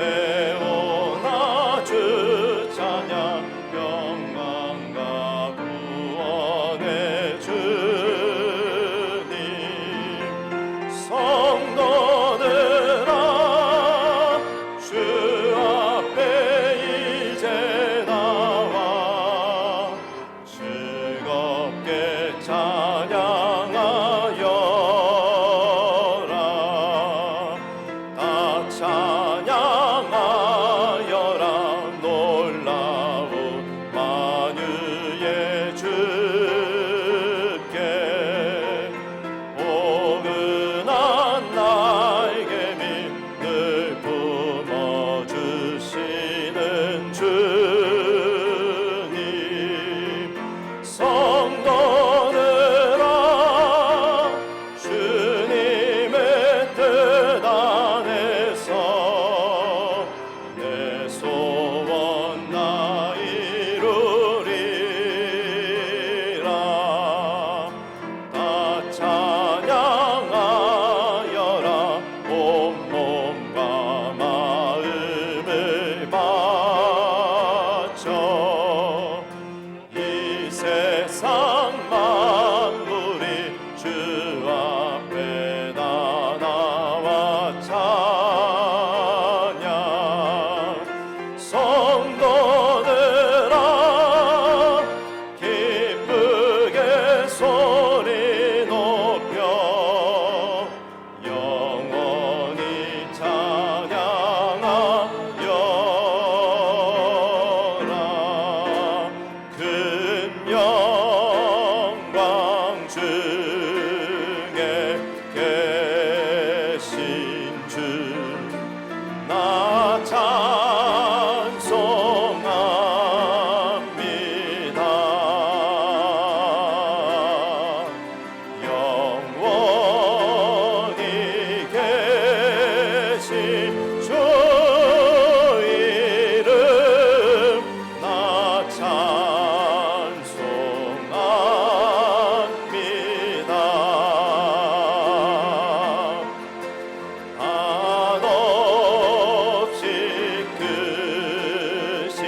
세우나 주 찬양 영광과 구원의 주님 성도들아 주 앞에 이제 나와 즐겁게 찬양하여라 다 찬양하여라 놀라운 만유의 주께 포근한 나에게 믿을 품어주시는 주님 성도들아 주님의 뜻 안에서 내 소원 다 이루리라 다 찬양하여라 온몸과 마음을 바쳐 이 세상 만물이 주 앞에 다 나와 찬양 성도들아 기쁘게 소리 높여 영원히 찬양하여라 큰 영광 중에 계신 주 나 찬송합니다 영원히 계신 주 이름 나 찬송합니다 한없이 크신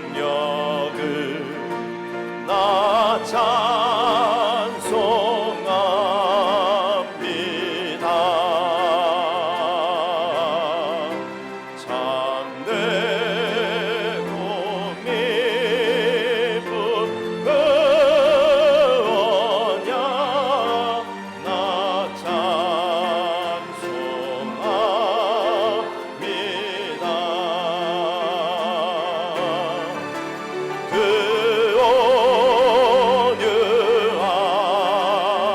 능력을 나 찬송합니다 참되고 미쁜 구원이야 나 찬송합니다 그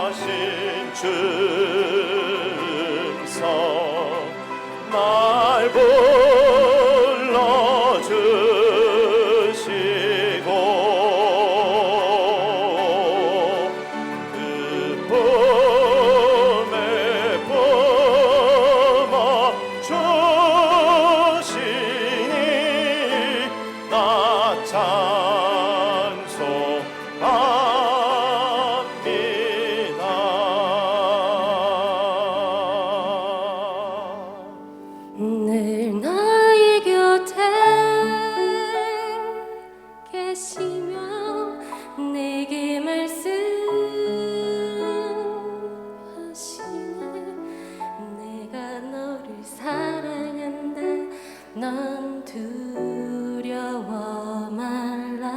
온유하신 중성 날 불러주시고 그 품에 품어주시니 나 찬송합니다 늘 나의 곁에 계시며 내게 말씀하시네 내가 너를 사랑한다 넌 두려워 말라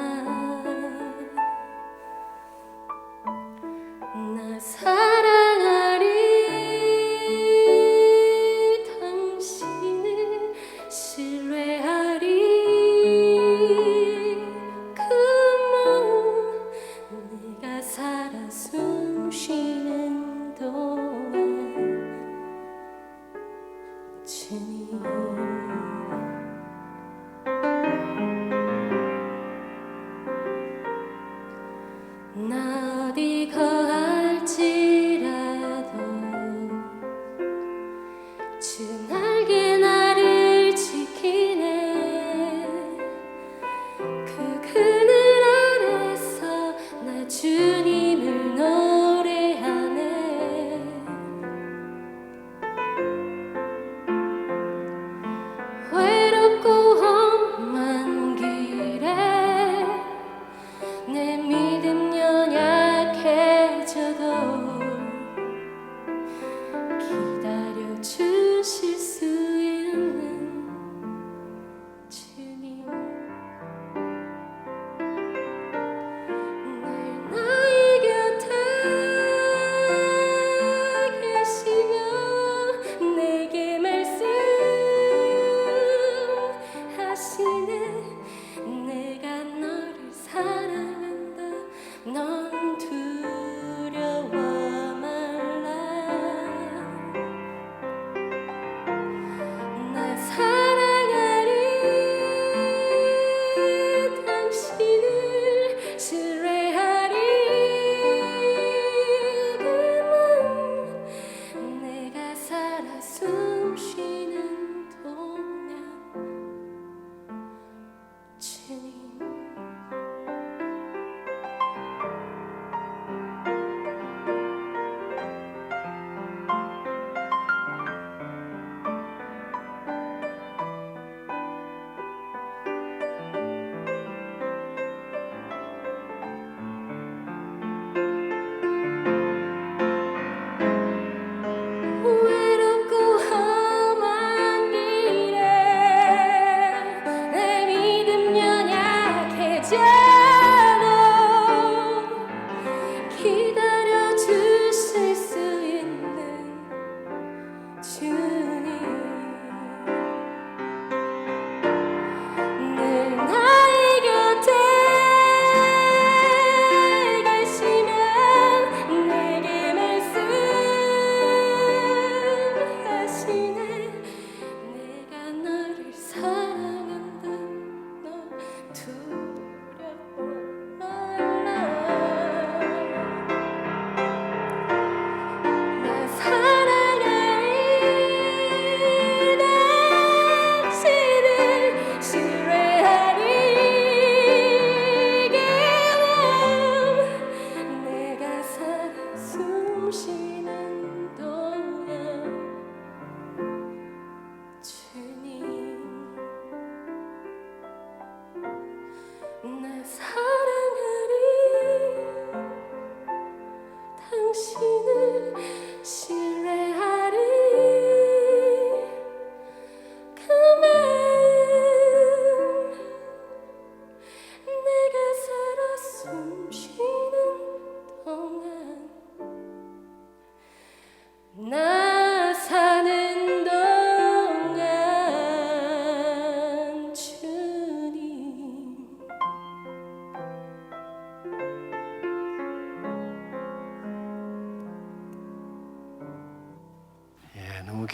나 사랑하리 당신을 신뢰하리 그 마음 내가 살아 숨쉬는 동안 주님 나 어디 거할지라도 주 날개 나를 지키네 그 그늘 아래서 나 주님을 노래하네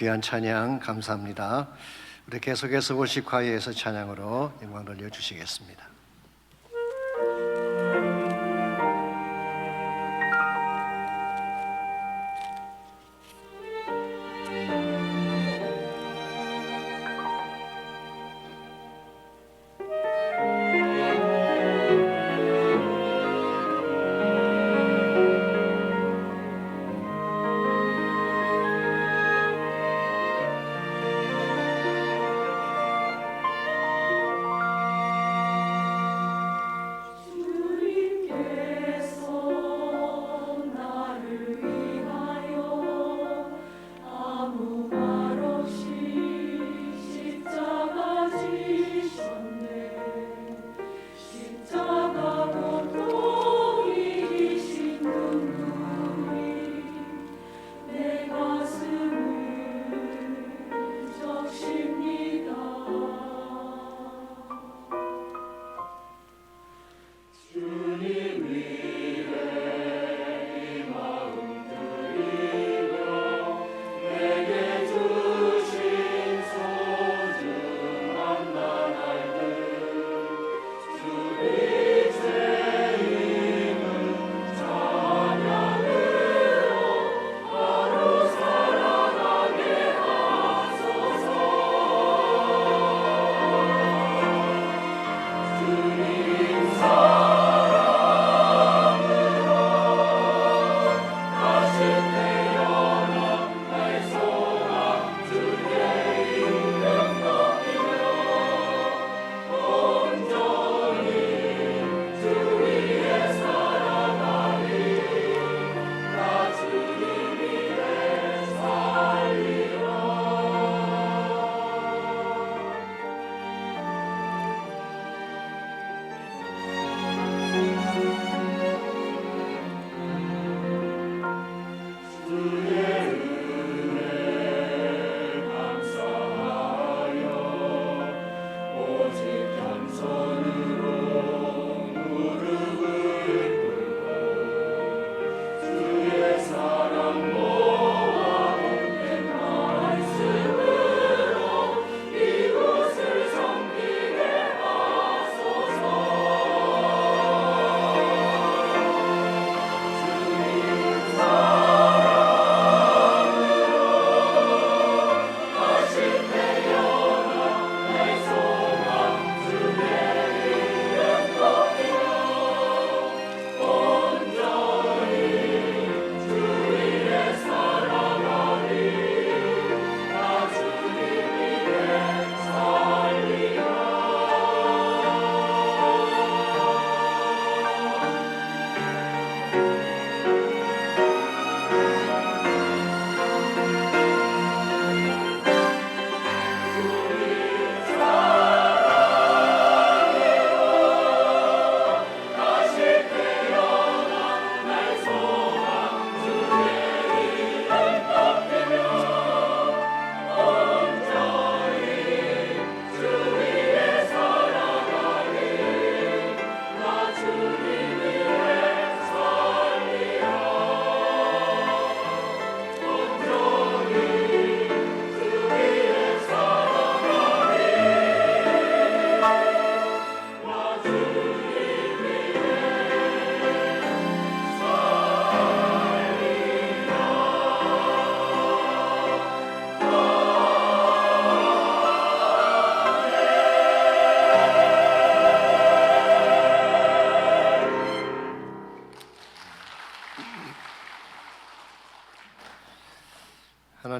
귀한 찬양 감사합니다. 우리 계속해서 월시콰이어에서 찬양으로 영광 돌려주시겠습니다.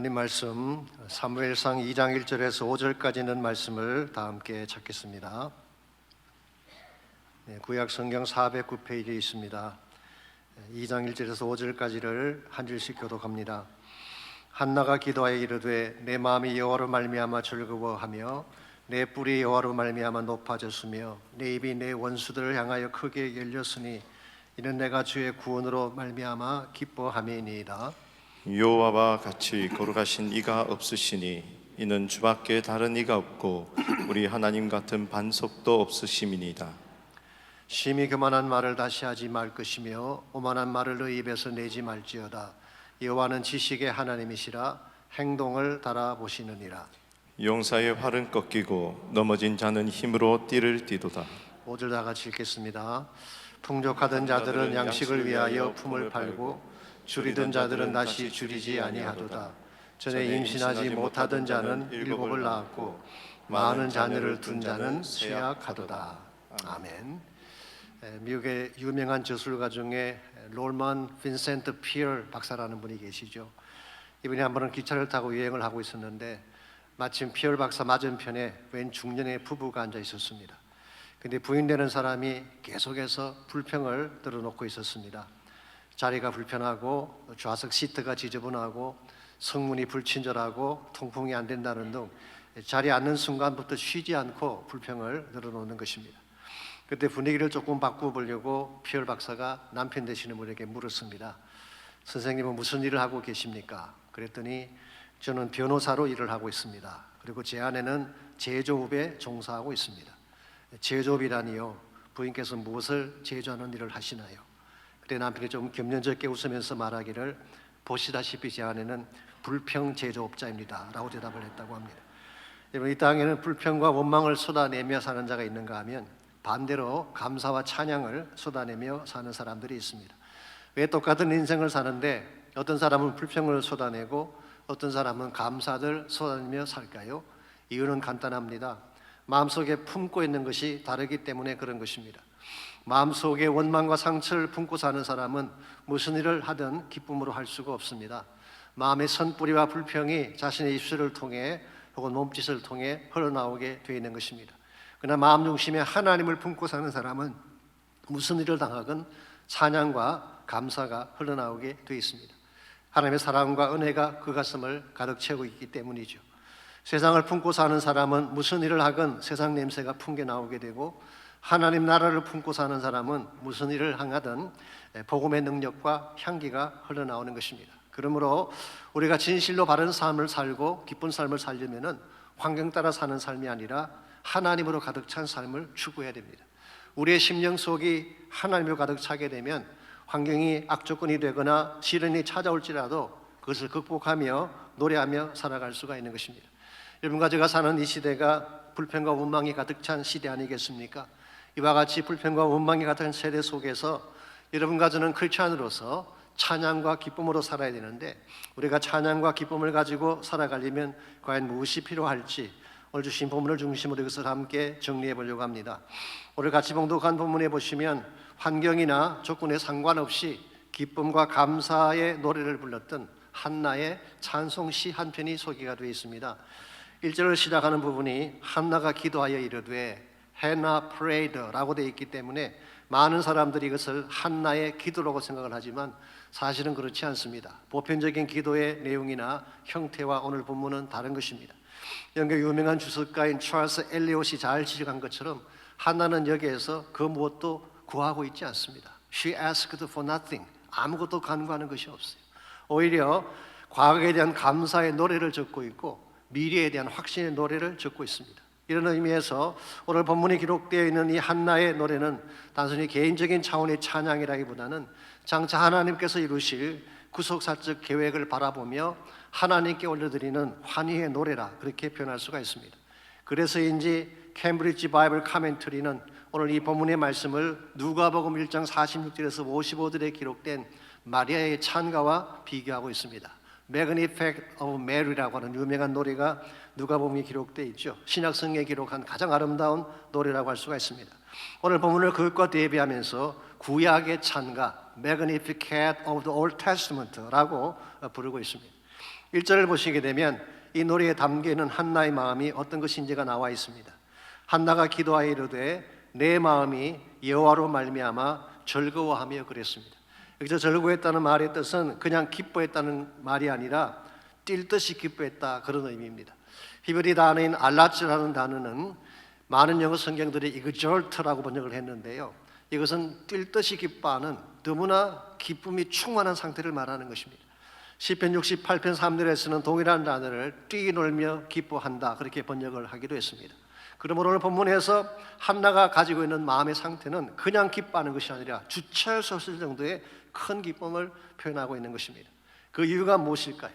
하나님 말씀 사무엘상 2장 1절에서 5절까지 있는 말씀을 다 함께 찾겠습니다. 구약 성경 409페이지에 있습니다. 2장 1절에서 5절까지를 한 절씩 교독합니다. 한나가 기도하여 이르되 내 마음이 여호와로 말미암아 즐거워하며 내 뿔이 여호와로 말미암아 높아졌으며 내 입이 내 원수들을 향하여 크게 열렸으니 이는 내가 주의 구원으로 말미암아 기뻐함이니이다. 여호와와 같이 거룩하신 이가 없으시니 이는 주밖에 다른 이가 없고 우리 하나님 같은 반석도 없으심이니이다. 심히 교만한 말을 다시 하지 말 것이며 오만한 말을 너희 입에서 내지 말지어다. 여호와는 지식의 하나님이시라. 행동을 달아보시느니라. 용사의 활은 꺾이고 넘어진 자는 힘으로 띠를 띠도다. 5절 다 같이 읽겠습니다. 풍족하던 자들은 양식을 위하여 품을 팔고 줄이던 자들은 다시 줄이지 아니하도다. 전에 임신하지 못하던 자는 7을 낳았고 많은 자녀를 둔 자는 쇠약하도다. 아멘. 미국의 유명한 저술가 중에 롤만 빈센트 피어 박사라는 분이 계시죠. 이분이 한 번은 기차를 타고 여행을 하고 있었는데 마침 피어 박사 맞은편에 웬 중년의 부부가 앉아 있었습니다. 근데 부인 되는 사람이 계속해서 불평을 들어놓고 있었습니다. 자리가 불편하고 좌석 시트가 지저분하고 성문이 불친절하고 통풍이 안 된다는 등 자리에 앉는 순간부터 쉬지 않고 불평을 늘어놓는 것입니다. 그때 분위기를 조금 바꿔보려고 피얼 박사가 남편 되시는 분에게 물었습니다. 선생님은 무슨 일을 하고 계십니까? 그랬더니 저는 변호사로 일을 하고 있습니다. 그리고 제 아내는 제조업에 종사하고 있습니다. 제조업이라니요? 부인께서 무엇을 제조하는 일을 하시나요? 그때 남편이 좀 겸연쩍게 웃으면서 말하기를 보시다시피 제 아내는 불평 제조업자입니다 라고 대답을 했다고 합니다. 여러분, 이 땅에는 불평과 원망을 쏟아내며 사는 자가 있는가 하면 반대로 감사와 찬양을 쏟아내며 사는 사람들이 있습니다. 왜 똑같은 인생을 사는데 어떤 사람은 불평을 쏟아내고 어떤 사람은 감사를 쏟아내며 살까요? 이유는 간단합니다. 마음속에 품고 있는 것이 다르기 때문에 그런 것입니다. 마음속에 원망과 상처를 품고 사는 사람은 무슨 일을 하든 기쁨으로 할 수가 없습니다. 마음의 선뿌리와 불평이 자신의 입술을 통해 혹은 몸짓을 통해 흘러나오게 되어 있는 것입니다. 그러나 마음 중심에 하나님을 품고 사는 사람은 무슨 일을 당하건 찬양과 감사가 흘러나오게 되어 있습니다. 하나님의 사랑과 은혜가 그 가슴을 가득 채우고 있기 때문이죠. 세상을 품고 사는 사람은 무슨 일을 하건 세상 냄새가 풍겨 나오게 되고 하나님 나라를 품고 사는 사람은 무슨 일을 행하든 복음의 능력과 향기가 흘러나오는 것입니다. 그러므로 우리가 진실로 바른 삶을 살고 기쁜 삶을 살려면은 환경 따라 사는 삶이 아니라 하나님으로 가득 찬 삶을 추구해야 됩니다. 우리의 심령 속이 하나님으로 가득 차게 되면 환경이 악조건이 되거나 시련이 찾아올지라도 그것을 극복하며 노래하며 살아갈 수가 있는 것입니다. 여러분과 제가 사는 이 시대가 불평과 원망이 가득 찬 시대 아니겠습니까? 이와 같이 불평과 원망이 가득한 세대 속에서 여러분과 저는 크리스찬으로서 찬양과 기쁨으로 살아야 되는데 우리가 찬양과 기쁨을 가지고 살아가려면 과연 무엇이 필요할지 오늘 주신 본문을 중심으로 이것을 함께 정리해 보려고 합니다. 오늘 같이 봉독한 본문에 보시면 환경이나 조건에 상관없이 기쁨과 감사의 노래를 불렀던 한나의 찬송시 한 편이 소개가 되어 있습니다. 1절을 시작하는 부분이 한나가 기도하여 이르되 Hannah prayed라고 되어 있기 때문에 많은 사람들이 이것을 한나의 기도라고 생각을 하지만 사실은 그렇지 않습니다. 보편적인 기도의 내용이나 형태와 오늘 본문은 다른 것입니다. 영국 유명한 주석가인 찰스 엘리엇이 잘 지적한 것처럼 한나는 여기에서 그 무엇도 구하고 있지 않습니다. She asked for nothing. 아무것도 간구하는 것이 없어요. 오히려 과거에 대한 감사의 노래를 적고 있고 미래에 대한 확신의 노래를 적고 있습니다. 이런 의미에서 오늘 본문에 기록되어 있는 이 한나의 노래는 단순히 개인적인 차원의 찬양이라기보다는 장차 하나님께서 이루실 구속사적 계획을 바라보며 하나님께 올려드리는 환희의 노래라 그렇게 표현할 수가 있습니다. 그래서인지 캠브리지 바이블 카멘터리는 오늘 이 본문의 말씀을 누가복음 1장 46절에서 55절에 기록된 마리아의 찬가와 비교하고 있습니다. Magnificat of Mary라고 하는 유명한 노래가 누가복음에 기록되어 있죠. 신약성경에 기록한 가장 아름다운 노래라고 할 수가 있습니다. 오늘 본문을 그것과 대비하면서 구약의 찬가 Magnificat of the Old Testament라고 부르고 있습니다. 1절을 보시게 되면 이 노래에 담겨있는 한나의 마음이 어떤 것인지가 나와 있습니다. 한나가 기도하여 이르되 내 마음이 여호와로 말미암아 즐거워하며 그랬습니다. 여기서 즐거워했다는 말의 뜻은 그냥 기뻐했다는 말이 아니라 뛸 듯이 기뻐했다 그런 의미입니다. 히브리 단어인 알라츠라는 단어는 많은 영어 성경들이 exalt라고 번역을 했는데요. 이것은 뛸 듯이 기뻐하는 너무나 기쁨이 충만한 상태를 말하는 것입니다. 시편 68편 3절에서는 동일한 단어를 뛰놀며 기뻐한다 그렇게 번역을 하기도 했습니다. 그러므로 오늘 본문에서 한나가 가지고 있는 마음의 상태는 그냥 기뻐하는 것이 아니라 주체할 수 없을 정도의 큰 기쁨을 표현하고 있는 것입니다. 그 이유가 무엇일까요?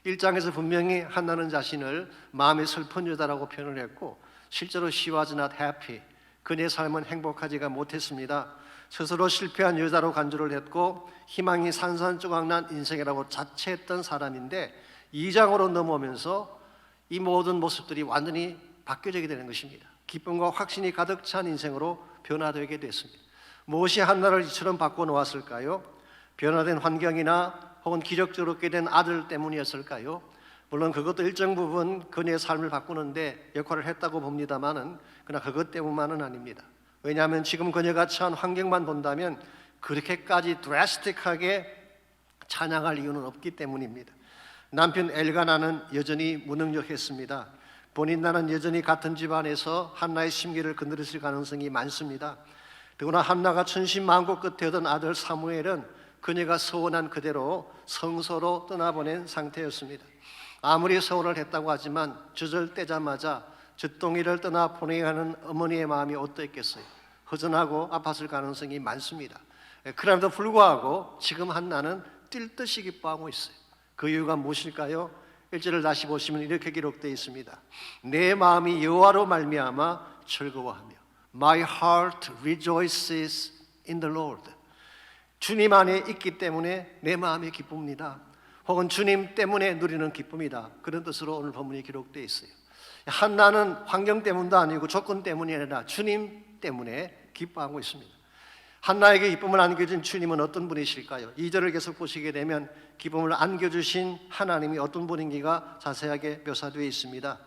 1장에서 분명히 한나는 자신을 마음이 슬픈 여자라고 표현을 했고 실제로 she was not happy. 그녀의 삶은 행복하지가 못했습니다. 스스로 실패한 여자로 간주를 했고 희망이 산산조각난 인생이라고 자처했던 사람인데 2장으로 넘어오면서 이 모든 모습들이 완전히 바뀌어지게 되는 것입니다. 기쁨과 확신이 가득 찬 인생으로 변화되게 됐습니다. 무엇이 한나를 이처럼 바꿔놓았을까요? 변화된 환경이나 혹은 기적적으로 얻게 된 아들 때문이었을까요? 물론 그것도 일정 부분 그녀의 삶을 바꾸는데 역할을 했다고 봅니다만은 그러나 그것 때문만은 아닙니다. 왜냐하면 지금 그녀가 처한 환경만 본다면 그렇게까지 드라스틱하게 찬양할 이유는 없기 때문입니다. 남편 엘가나는 여전히 무능력했습니다. 본인 나는 여전히 같은 집안에서 한나의 심기를 건드렸을 가능성이 많습니다. 더구나 한나가 천신만고 끝에 얻은 아들 사무엘은 그녀가 서원한 그대로 성소로 떠나보낸 상태였습니다. 아무리 서원을 했다고 하지만 주절되자마자 젖동이를 떠나 보내야 하는 어머니의 마음이 어떠했겠어요? 허전하고 아팠을 가능성이 많습니다. 그럼에도 불구하고 지금 한나는 뛸 듯이 기뻐하고 있어요. 그 이유가 무엇일까요? 1절을 다시 보시면 이렇게 기록되어 있습니다. 내 마음이 여호와로 말미암아 즐거워하며 My heart rejoices in the Lord. 주님 안에 있기 때문에 내 마음이 기쁩니다. 혹은 주님 때문에 누리는 기쁨이다. 그런 뜻으로 오늘 본문이 기록되어 있어요. 한나는 환경 때문도 아니고 조건 때문이 아니라 주님 때문에 기뻐하고 있습니다. 한나에게 기쁨을 안겨준 주님은 어떤 분이실까요? 2절을 계속 보시게 되면 기쁨을 안겨주신 하나님이 어떤 분인지가 자세하게 묘사되어 있습니다.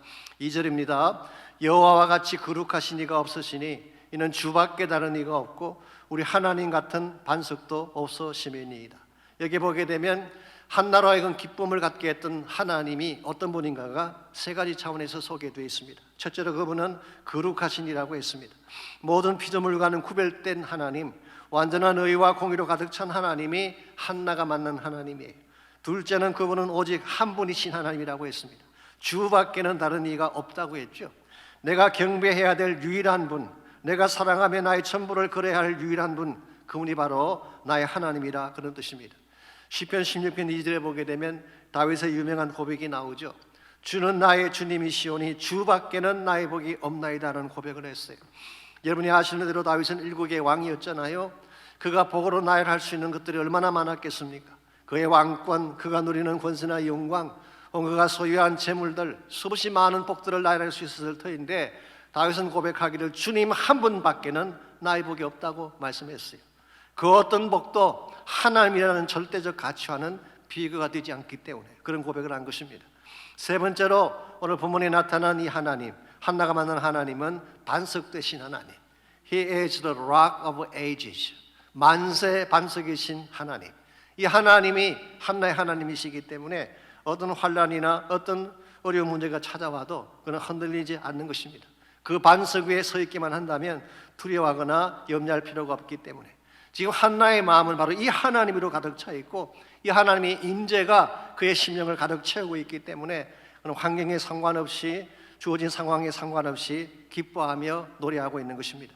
2절입니다. 여호와와 같이 거룩하신 이가 없으시니 이는 주밖에 다른 이가 없고 우리 하나님 같은 반석도 없으심이니이다. 여기 보게 되면 한나로 하여금 기쁨을 갖게 했던 하나님이 어떤 분인가가 세 가지 차원에서 소개되어 있습니다. 첫째로 그분은 거룩하신 이라고 했습니다. 모든 피조물과는 구별된 하나님, 완전한 의와 공의로 가득 찬 하나님이 한나가 만난 하나님이에요. 둘째는 그분은 오직 한 분이신 하나님이라고 했습니다. 주밖에는 다른 이가 없다고 했죠. 내가 경배해야 될 유일한 분, 내가 사랑하며 나의 전부를 걸어야 할 유일한 분, 그분이 바로 나의 하나님이라 그런 뜻입니다. 시편 16편 2절에 보게 되면 다윗의 유명한 고백이 나오죠. 주는 나의 주님이시오니 주밖에는 나의 복이 없나이다라는 고백을 했어요. 여러분이 아시는 대로 다윗은 일국의 왕이었잖아요. 그가 복으로 나열할 수 있는 것들이 얼마나 많았겠습니까? 그의 왕권, 그가 누리는 권세나 영광, 혹은 그가 소유한 재물들, 수없이 많은 복들을 나열할 수 있었을 터인데 다윗은 고백하기를 주님 한 분밖에는 나의 복이 없다고 말씀했어요. 그 어떤 복도 하나님이라는 절대적 가치와는 비교가 되지 않기 때문에 그런 고백을 한 것입니다. 세 번째로 오늘 본문에 나타난 이 하나님, 한나가 만난 하나님은 반석 되신 하나님. He is the rock of ages. 만세 반석이신 하나님. 이 하나님이 한나의 하나님이시기 때문에 어떤 환난이나 어떤 어려운 문제가 찾아와도 그는 흔들리지 않는 것입니다. 그 반석 위에 서 있기만 한다면 두려워하거나 염려할 필요가 없기 때문에 지금 한나의 마음은 바로 이 하나님으로 가득 차 있고 이 하나님의 임재가 그의 심령을 가득 채우고 있기 때문에 그는 환경에 상관없이 주어진 상황에 상관없이 기뻐하며 노래하고 있는 것입니다.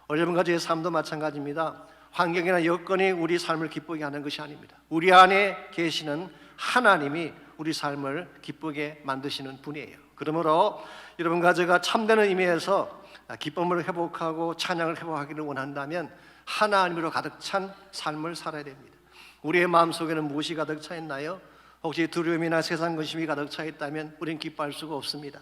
여러분 가지의 삶도 마찬가지입니다. 환경이나 여건이 우리 삶을 기쁘게 하는 것이 아닙니다. 우리 안에 계시는 하나님이 우리 삶을 기쁘게 만드시는 분이에요. 그러므로 여러분과 제가 참되는 의미에서 기쁨을 회복하고 찬양을 회복하기를 원한다면 하나님으로 가득 찬 삶을 살아야 됩니다. 우리의 마음속에는 무엇이 가득 차 있나요? 혹시 두려움이나 세상 근심이 가득 차 있다면 우린 기뻐할 수가 없습니다.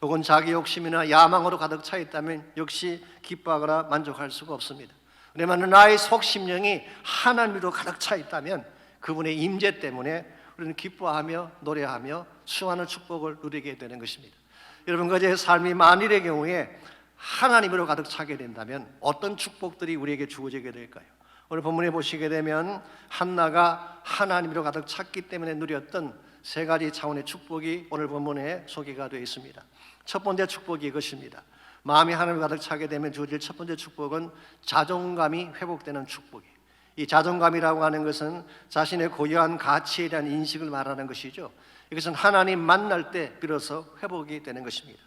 혹은 자기 욕심이나 야망으로 가득 차 있다면 역시 기뻐하거나 만족할 수가 없습니다. 그러면 나의 속심령이 하나님으로 가득 차 있다면 그분의 임재 때문에 우리는 기뻐하며 노래하며 수많은 축복을 누리게 되는 것입니다. 여러분과 제 삶이 만일의 경우에 하나님으로 가득 차게 된다면 어떤 축복들이 우리에게 주어지게 될까요? 오늘 본문에 보시게 되면 한나가 하나님으로 가득 찼기 때문에 누렸던 세 가지 차원의 축복이 오늘 본문에 소개가 되어 있습니다. 첫 번째 축복이 이것입니다. 마음이 하나님으로 가득 차게 되면 주어질 첫 번째 축복은 자존감이 회복되는 축복이에요. 이 자존감이라고 하는 것은 자신의 고유한 가치에 대한 인식을 말하는 것이죠. 이것은 하나님 만날 때 비로소 회복이 되는 것입니다.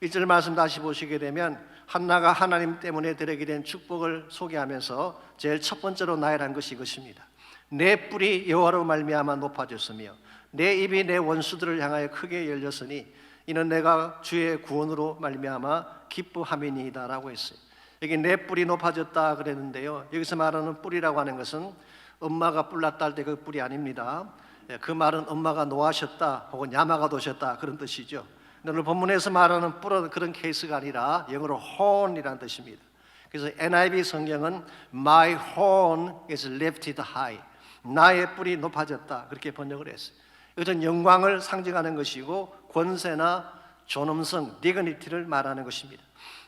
1절 말씀 다시 보시게 되면 한나가 하나님 때문에 드리게 된 축복을 소개하면서 제일 첫 번째로 나열한 것이 이것입니다. 내 뿔이 여호와로 말미암아 높아졌으며 내 입이 내 원수들을 향하여 크게 열렸으니 이는 내가 주의 구원으로 말미암아 기뻐함이니이다라고 했어요. 여기 내 뿔이 높아졌다 그랬는데요, 여기서 말하는 뿔이라고 하는 것은 엄마가 뿔 났다 할 때 그 뿔이 아닙니다. 그 말은 엄마가 노하셨다 혹은 야마가 도셨다 그런 뜻이죠. 오늘 본문에서 말하는 뿔은 그런 케이스가 아니라 영어로 horn이라는 뜻입니다. 그래서 NIV 성경은 My horn is lifted high, 나의 뿔이 높아졌다 그렇게 번역을 했어요. 이것은 영광을 상징하는 것이고 권세나 존엄성, dignity를 말하는 것입니다.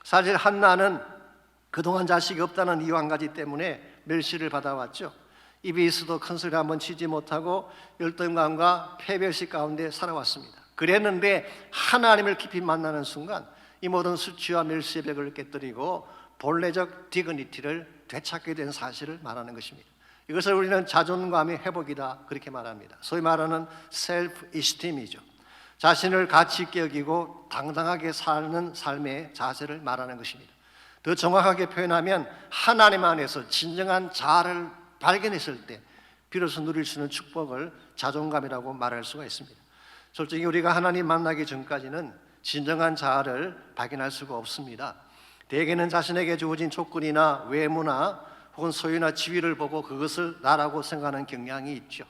사실 한나는 그동안 자식이 없다는 이유 한 가지 때문에 멸시를 받아왔죠. 입이 있어도 큰 소리 한번 치지 못하고 열등감과 패배의식 가운데 살아왔습니다. 그랬는데 하나님을 깊이 만나는 순간 이 모든 수치와 멸시의 벽을 깨뜨리고 본래적 디그니티를 되찾게 된 사실을 말하는 것입니다. 이것을 우리는 자존감의 회복이다 그렇게 말합니다. 소위 말하는 셀프 이스팀이죠. 자신을 가치 있게 여기고 당당하게 사는 삶의 자세를 말하는 것입니다. 더 정확하게 표현하면 하나님 안에서 진정한 자아를 발견했을 때 비로소 누릴 수 있는 축복을 자존감이라고 말할 수가 있습니다. 솔직히 우리가 하나님 만나기 전까지는 진정한 자아를 발견할 수가 없습니다. 대개는 자신에게 주어진 조건이나 외모나 혹은 소유나 지위를 보고 그것을 나라고 생각하는 경향이 있죠.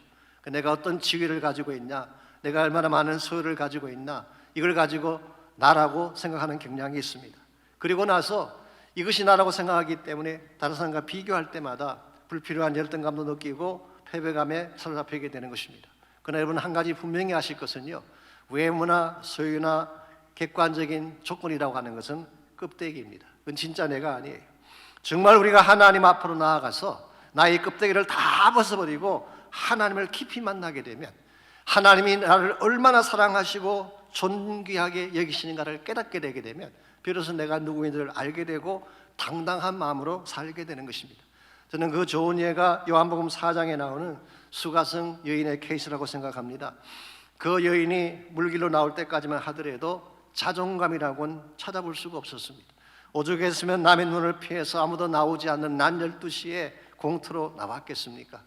내가 어떤 지위를 가지고 있냐, 내가 얼마나 많은 소유를 가지고 있나, 이걸 가지고 나라고 생각하는 경향이 있습니다. 그리고 나서 이것이 나라고 생각하기 때문에 다른 사람과 비교할 때마다 불필요한 열등감도 느끼고 패배감에 사로잡히게 되는 것입니다. 그러나 여러분 한 가지 분명히 아실 것은요, 외모나 소유나 객관적인 조건이라고 하는 것은 껍데기입니다. 그건 진짜 내가 아니에요. 정말 우리가 하나님 앞으로 나아가서 나의 껍데기를 다 벗어버리고 하나님을 깊이 만나게 되면 하나님이 나를 얼마나 사랑하시고 존귀하게 여기시는가를 깨닫게 되게 되면 비로소 내가 누구인지를 알게 되고 당당한 마음으로 살게 되는 것입니다. 저는 그 좋은 예가 요한복음 4장에 나오는 수가성 여인의 케이스라고 생각합니다. 그 여인이 물길로 나올 때까지만 하더라도 자존감이라고는 찾아볼 수가 없었습니다. 오죽했으면 남의 눈을 피해서 아무도 나오지 않는 낮 12시에 공터로 나왔겠습니까?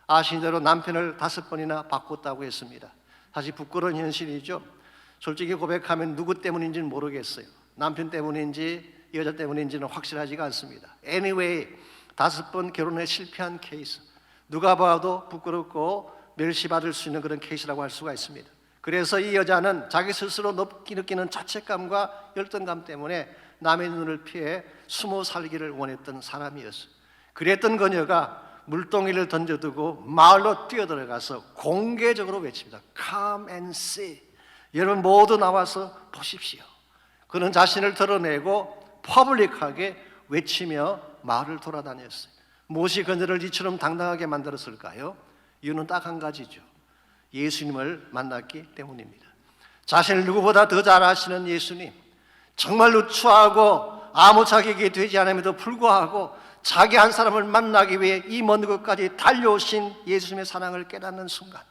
아신 대로 남편을 5번이나 바꿨다고 했습니다. 사실 부끄러운 현실이죠. 솔직히 고백하면 누구 때문인지는 모르겠어요. 남편 때문인지 여자 때문인지는 확실하지가 않습니다. Anyway, 5번 결혼에 실패한 케이스, 누가 봐도 부끄럽고 멸시받을 수 있는 그런 케이스라고 할 수가 있습니다. 그래서 이 여자는 자기 스스로 높이 느끼는 자책감과 열등감 때문에 남의 눈을 피해 숨어 살기를 원했던 사람이었어요. 그랬던 그녀가 물동이를 던져두고 마을로 뛰어들어가서 공개적으로 외칩니다. Come and see. 여러분 모두 나와서 보십시오. 그는 자신을 드러내고 퍼블릭하게 외치며 마을을 돌아다녔어요. 무엇이 그녀를 이처럼 당당하게 만들었을까요? 이유는 딱 한 가지죠. 예수님을 만났기 때문입니다. 자신을 누구보다 더 잘 아시는 예수님, 정말로 추하고 아무 자격이 되지 않음에도 불구하고 자기 한 사람을 만나기 위해 이 먼 곳까지 달려오신 예수님의 사랑을 깨닫는 순간,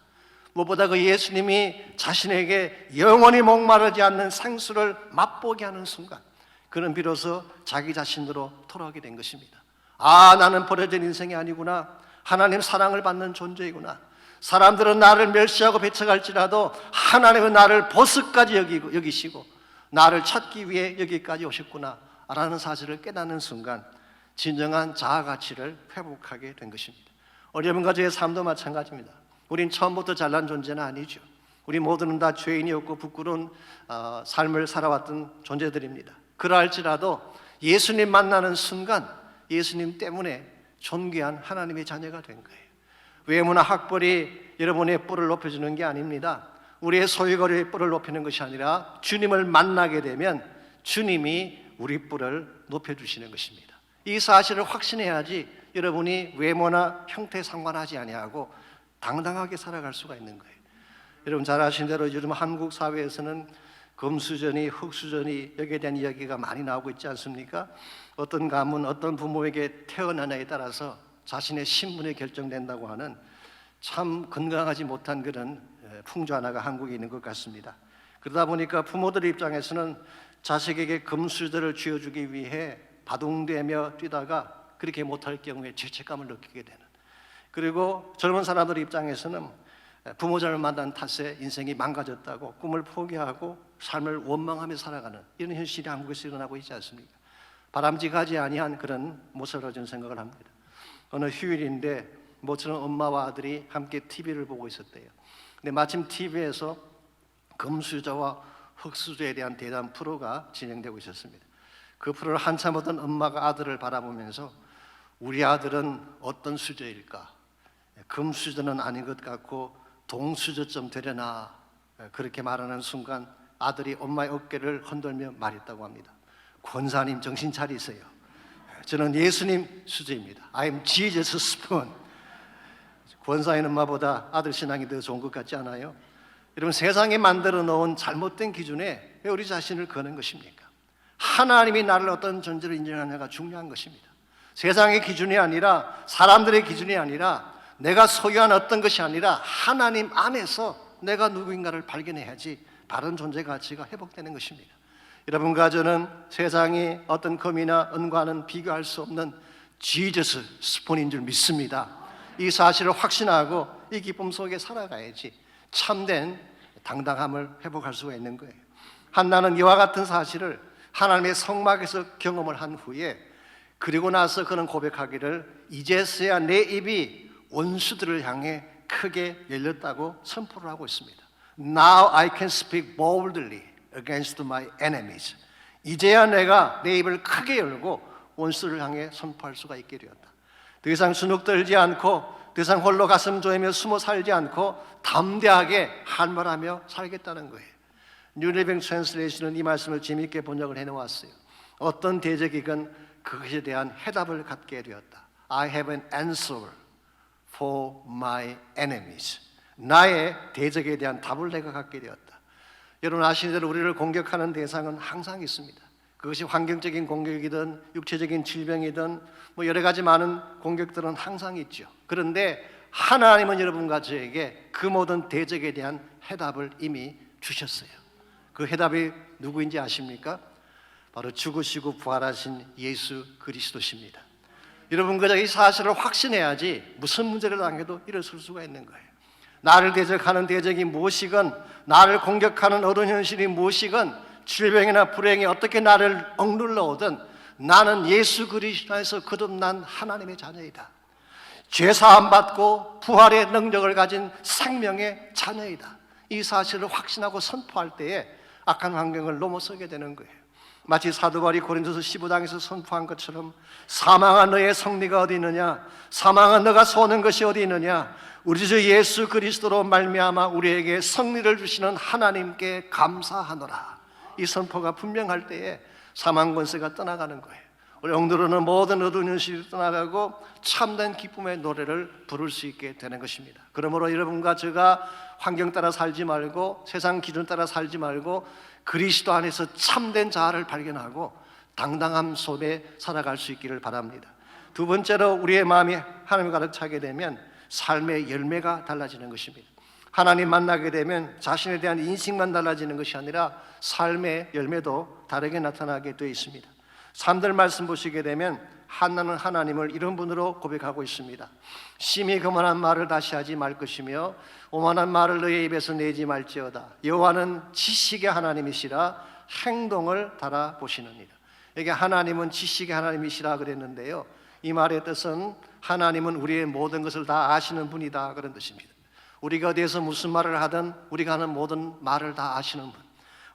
무엇보다 그 예수님이 자신에게 영원히 목마르지 않는 생수를 맛보게 하는 순간, 그는 비로소 자기 자신으로 돌아오게 된 것입니다. 아, 나는 버려진 인생이 아니구나. 하나님 사랑을 받는 존재이구나. 사람들은 나를 멸시하고 배척할지라도 하나님은 나를 보스까지 여기시고 나를 찾기 위해 여기까지 오셨구나 라는 사실을 깨닫는 순간 진정한 자아 가치를 회복하게 된 것입니다. 여러분과 저의 삶도 마찬가지입니다. 우린 처음부터 잘난 존재는 아니죠. 우리 모두는 다 죄인이었고 부끄러운 삶을 살아왔던 존재들입니다. 그러할지라도 예수님 만나는 순간 예수님 때문에 존귀한 하나님의 자녀가 된 거예요. 외모나 학벌이 여러분의 뿔을 높여주는 게 아닙니다. 우리의 소유거리의 뿔을 높이는 것이 아니라 주님을 만나게 되면 주님이 우리 뿔을 높여주시는 것입니다. 이 사실을 확신해야지 여러분이 외모나 형태에 상관하지 아니하고 당당하게 살아갈 수가 있는 거예요. 여러분 잘 아신 대로 요즘 한국 사회에서는 금수저니 흙수저니 여기에 대한 이야기가 많이 나오고 있지 않습니까? 어떤 가문, 어떤 부모에게 태어나냐에 따라서 자신의 신분이 결정된다고 하는 참 건강하지 못한 그런 풍조 하나가 한국에 있는 것 같습니다. 그러다 보니까 부모들 입장에서는 자식에게 금수저를 쥐어주기 위해 바둥대며 뛰다가 그렇게 못할 경우에 죄책감을 느끼게 되는, 그리고 젊은 사람들 입장에서는 부모 잘못 만난 탓에 인생이 망가졌다고 꿈을 포기하고 삶을 원망하며 살아가는 이런 현실이 한국에서 일어나고 있지 않습니까? 바람직하지 아니한 그런 모습으로 저는 생각을 합니다. 어느 휴일인데 모처럼 엄마와 아들이 함께 TV를 보고 있었대요. 근데 마침 TV에서 금수저와 흑수저에 대한 대담 프로가 진행되고 있었습니다. 그 프로를 한참 보던 엄마가 아들을 바라보면서 우리 아들은 어떤 수저일까? 금수저는 아닌 것 같고 동수저쯤 되려나? 그렇게 말하는 순간 아들이 엄마의 어깨를 흔들며 말했다고 합니다. 권사님 정신 차리세요. 저는 예수님 수저입니다. I am Jesus spoon. 권사인 엄마보다 아들 신앙이 더 좋은 것 같지 않아요? 여러분, 세상이 만들어 놓은 잘못된 기준에 왜 우리 자신을 거는 것입니까? 하나님이 나를 어떤 존재로 인정하느냐가 중요한 것입니다. 세상의 기준이 아니라, 사람들의 기준이 아니라, 내가 소유한 어떤 것이 아니라 하나님 안에서 내가 누구인가를 발견해야지 바른 존재 가치가 회복되는 것입니다. 여러분과 저는 세상이 어떤 금이나 은과는 비교할 수 없는 지저스 스폰인 줄 믿습니다. 이 사실을 확신하고 이 기쁨 속에 살아가야지 참된 당당함을 회복할 수가 있는 거예요. 한나는 이와 같은 사실을 하나님의 성막에서 경험을 한 후에, 그리고 나서 그는 고백하기를 이제서야 내 입이 원수들을 향해 크게 열렸다고 선포를 하고 있습니다. Now I can speak boldly against my enemies. 이제야 내가 내 입을 크게 열고 원수를 향해 선포할 수가 있게 되었다. 더 이상 주눅 들지 않고, 더 이상 홀로 가슴 조이며 숨어 살지 않고 담대하게 한말하며 살겠다는 거예요. 뉴 리빙 트랜슬레이션은 이 말씀을 재미있게 번역을 해놓았어요. 어떤 대적이건 그것에 대한 해답을 갖게 되었다. I have an answer for my enemies. 나의 대적에 대한 답을 내가 갖게 되었다. 여러분 아시는 대로 우리를 공격하는 대상은 항상 있습니다. 그것이 환경적인 공격이든 육체적인 질병이든 뭐 여러 가지 많은 공격들은 항상 있죠. 그런데 하나님은 여러분과 저에게 그 모든 대적에 대한 해답을 이미 주셨어요. 그 해답이 누구인지 아십니까? 바로 죽으시고 부활하신 예수 그리스도십니다. 여러분 그저 이 사실을 확신해야지 무슨 문제를 당해도 일어설 수가 있는 거예요. 나를 대적하는 대적이 무엇이건, 나를 공격하는 어떤 현실이 무엇이건, 질병이나 불행이 어떻게 나를 억눌러 오든 나는 예수 그리스도 안에서 거듭난 하나님의 자녀이다. 죄사함 받고 부활의 능력을 가진 생명의 자녀이다. 이 사실을 확신하고 선포할 때에 악한 환경을 넘어서게 되는 거예요. 마치 사도 바울이 고린도서 15장에서 선포한 것처럼 사망아 너의 승리가 어디 있느냐, 사망아 너가 쏘는 것이 어디 있느냐, 우리 주 예수 그리스도로 말미암아 우리에게 승리를 주시는 하나님께 감사하노라. 이 선포가 분명할 때에 사망 권세가 떠나가는 거예요. 우리 영도로는 모든 어두운 현실이 떠나가고 참된 기쁨의 노래를 부를 수 있게 되는 것입니다. 그러므로 여러분과 제가 환경 따라 살지 말고 세상 기준 따라 살지 말고 그리스도 안에서 참된 자아를 발견하고 당당함 속에 살아갈 수 있기를 바랍니다. 두 번째로 우리의 마음이 하나님을 가득 차게 되면 삶의 열매가 달라지는 것입니다. 하나님 만나게 되면 자신에 대한 인식만 달라지는 것이 아니라 삶의 열매도 다르게 나타나게 되어 있습니다. 3절 말씀 보시게 되면 한나는 하나님을 이런 분으로 고백하고 있습니다. 심히 거만한 말을 다시 하지 말 것이며 오만한 말을 너의 입에서 내지 말지어다. 여호와는 지식의 하나님이시라 행동을 달아보시느니라. 여기 하나님은 지식의 하나님이시라 그랬는데요, 이 말의 뜻은 하나님은 우리의 모든 것을 다 아시는 분이다 그런 뜻입니다. 우리가 어디에서 무슨 말을 하든 우리가 하는 모든 말을 다 아시는 분,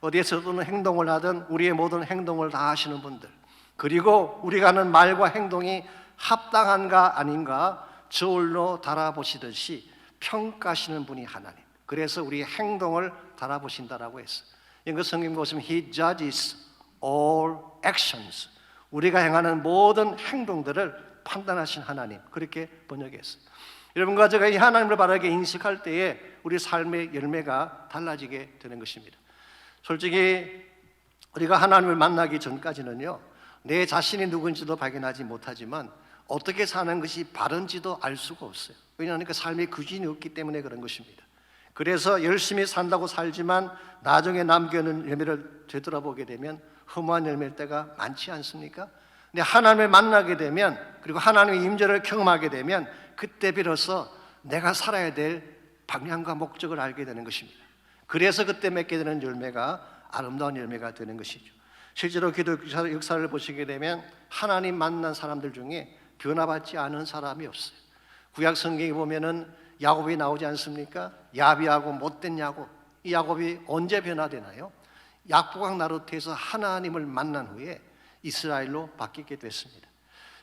어디에서 어떤 행동을 하든 우리의 모든 행동을 다 아시는 분들, 그리고 우리가 하는 말과 행동이 합당한가 아닌가 저울로 달아보시듯이 평가하시는 분이 하나님. 그래서 우리의 행동을 달아보신다라고 했어요. 이거 성경 보시면 He judges all actions. 우리가 행하는 모든 행동들을 판단하신 하나님, 그렇게 번역했어요. 여러분과 제가 이 하나님을 바르게 인식할 때에 우리 삶의 열매가 달라지게 되는 것입니다. 솔직히 우리가 하나님을 만나기 전까지는요, 내 자신이 누군지도 발견하지 못하지만 어떻게 사는 것이 바른지도 알 수가 없어요. 왜냐하면 그 삶의 규진이 없기 때문에 그런 것입니다. 그래서 열심히 산다고 살지만 나중에 남겨놓은 열매를 되돌아보게 되면 흠한 열매일 때가 많지 않습니까? 근데 하나님을 만나게 되면, 그리고 하나님의 임재를 경험하게 되면 그때 비로소 내가 살아야 될 방향과 목적을 알게 되는 것입니다. 그래서 그때 맺게 되는 열매가 아름다운 열매가 되는 것이죠. 실제로 기도 역사를 보시게 되면 하나님 만난 사람들 중에 변화받지 않은 사람이 없어요. 구약 성경에 보면은 야곱이 나오지 않습니까? 야비하고 못된 야곱. 이 야곱이 언제 변화되나요? 약보강 나루트에서 하나님을 만난 후에 이스라엘로 바뀌게 됐습니다.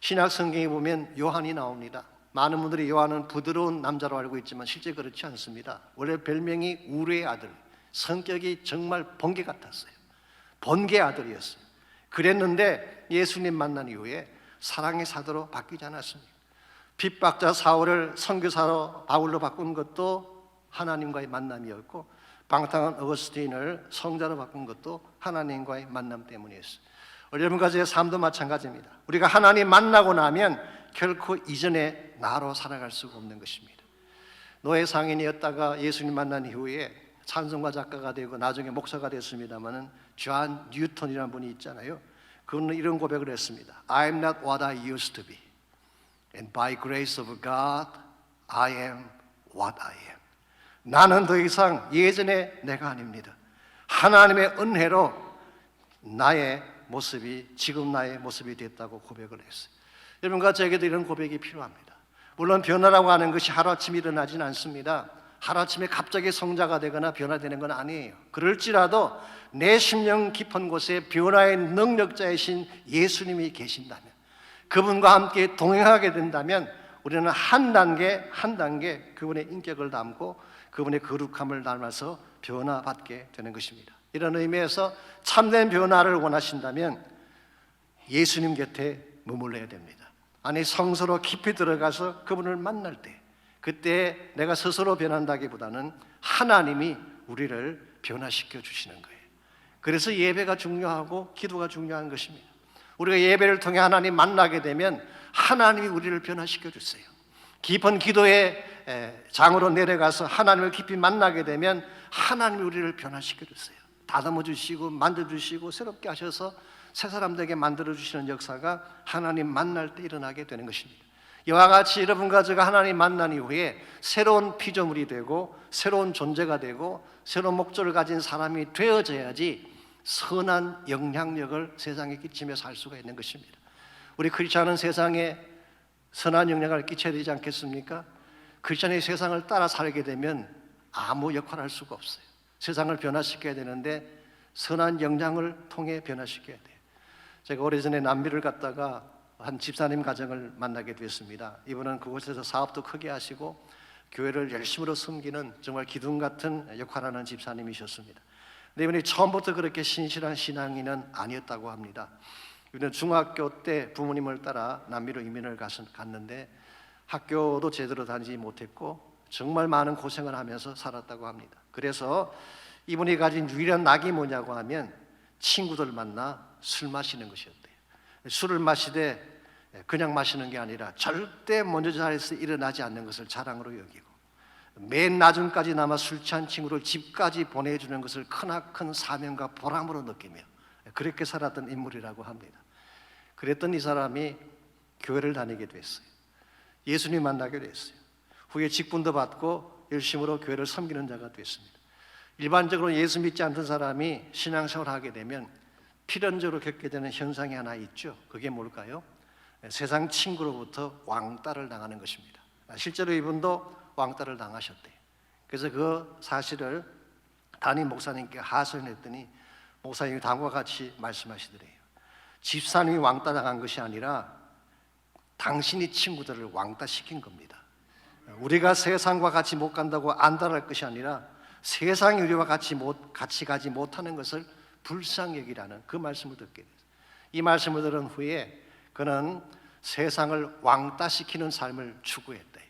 신약 성경에 보면 요한이 나옵니다. 많은 분들이 요한은 부드러운 남자로 알고 있지만 실제 그렇지 않습니다. 원래 별명이 우르의 아들, 성격이 정말 번개 같았어요. 번개 아들이었어요. 그랬는데 예수님 만난 이후에 사랑의 사도로 바뀌지 않았습니다. 핍박자 사울을 선교사로 바울로 바꾼 것도 하나님과의 만남이었고, 방탕한 어거스틴을 성자로 바꾼 것도 하나님과의 만남 때문이었어요. 여러분과 제 삶도 마찬가지입니다. 우리가 하나님 만나고 나면 결코 이전의 나로 살아갈 수가 없는 것입니다. 노예 상인이었다가 예수님 만난 이후에 찬송가 작가가 되고 나중에 목사가 됐습니다마는 존 뉴턴이라는 분이 있잖아요. 그분은 이런 고백을 했습니다. I'm not what I used to be, and by grace of God, I am what I am. 나는 더 이상 예전의 내가 아닙니다. 하나님의 은혜로 나의 모습이 지금 나의 모습이 됐다고 고백을 했어요. 여러분과 저에게도 이런 고백이 필요합니다. 물론 변화라고 하는 것이 하루아침에 일어나지는 않습니다. 하루아침에 갑자기 성자가 되거나 변화되는 건 아니에요. 그럴지라도 내 심령 깊은 곳에 변화의 능력자이신 예수님이 계신다면, 그분과 함께 동행하게 된다면 우리는 한 단계 한 단계 그분의 인격을 담고 그분의 거룩함을 닮아서 변화받게 되는 것입니다. 이런 의미에서 참된 변화를 원하신다면 예수님 곁에 머물러야 됩니다. 아니, 성소로 깊이 들어가서 그분을 만날 때, 그때 내가 스스로 변한다기보다는 하나님이 우리를 변화시켜 주시는 거예요. 그래서 예배가 중요하고 기도가 중요한 것입니다. 우리가 예배를 통해 하나님 만나게 되면 하나님이 우리를 변화시켜 주세요. 깊은 기도의 장으로 내려가서 하나님을 깊이 만나게 되면 하나님이 우리를 변화시켜 주세요. 다듬어 주시고 만져 주시고 새롭게 하셔서 새 사람들에게 만들어 주시는 역사가 하나님 만날 때 일어나게 되는 것입니다. 이와 같이 여러분과 제가 하나님 만난 이후에 새로운 피조물이 되고 새로운 존재가 되고 새로운 목적을 가진 사람이 되어져야지 선한 영향력을 세상에 끼치며 살 수가 있는 것입니다. 우리 크리스찬은 세상에 선한 영향을 끼쳐야 되지 않겠습니까? 크리스찬이 세상을 따라 살게 되면 아무 역할을 할 수가 없어요. 세상을 변화시켜야 되는데 선한 영향을 통해 변화시켜야 돼요. 제가 오래전에 남미를 갔다가 한 집사님 가정을 만나게 됐습니다. 이분은 그곳에서 사업도 크게 하시고 교회를 열심으로 섬기는 정말 기둥 같은 역할하는 집사님이셨습니다. 근데 이분이 처음부터 그렇게 신실한 신앙인은 아니었다고 합니다. 이분은 중학교 때 부모님을 따라 남미로 이민을 갔는데 학교도 제대로 다니지 못했고 정말 많은 고생을 하면서 살았다고 합니다. 그래서 이분이 가진 유일한 낙이 뭐냐고 하면 친구들 만나 술 마시는 것이었대요. 술을 마시되 그냥 마시는 게 아니라 절대 먼저 자리에서 일어나지 않는 것을 자랑으로 여기고 맨 나중까지 남아 술 취한 친구를 집까지 보내주는 것을 크나큰 사명과 보람으로 느끼며 그렇게 살았던 인물이라고 합니다. 그랬던 이 사람이 교회를 다니게 됐어요. 예수님 만나게 됐어요. 후에 직분도 받고 열심으로 교회를 섬기는 자가 됐습니다. 일반적으로 예수 믿지 않던 사람이 신앙생활을 하게 되면 필연적으로 겪게 되는 현상이 하나 있죠. 그게 뭘까요? 세상 친구로부터 왕따를 당하는 것입니다. 실제로 이분도 왕따를 당하셨대요. 그래서 그 사실을 담임 목사님께 하소연했더니 목사님이 다음과 같이 말씀하시더래요. 집사님이 왕따 당한 것이 아니라 당신이 친구들을 왕따시킨 겁니다. 우리가 세상과 같이 못 간다고 안달할 것이 아니라 세상이 우리와 같이 가지 못하는 것을 불쌍히 여기라는 그 말씀을 듣게 됐어요. 이 말씀을 들은 후에 그는 세상을 왕따시키는 삶을 추구했대요.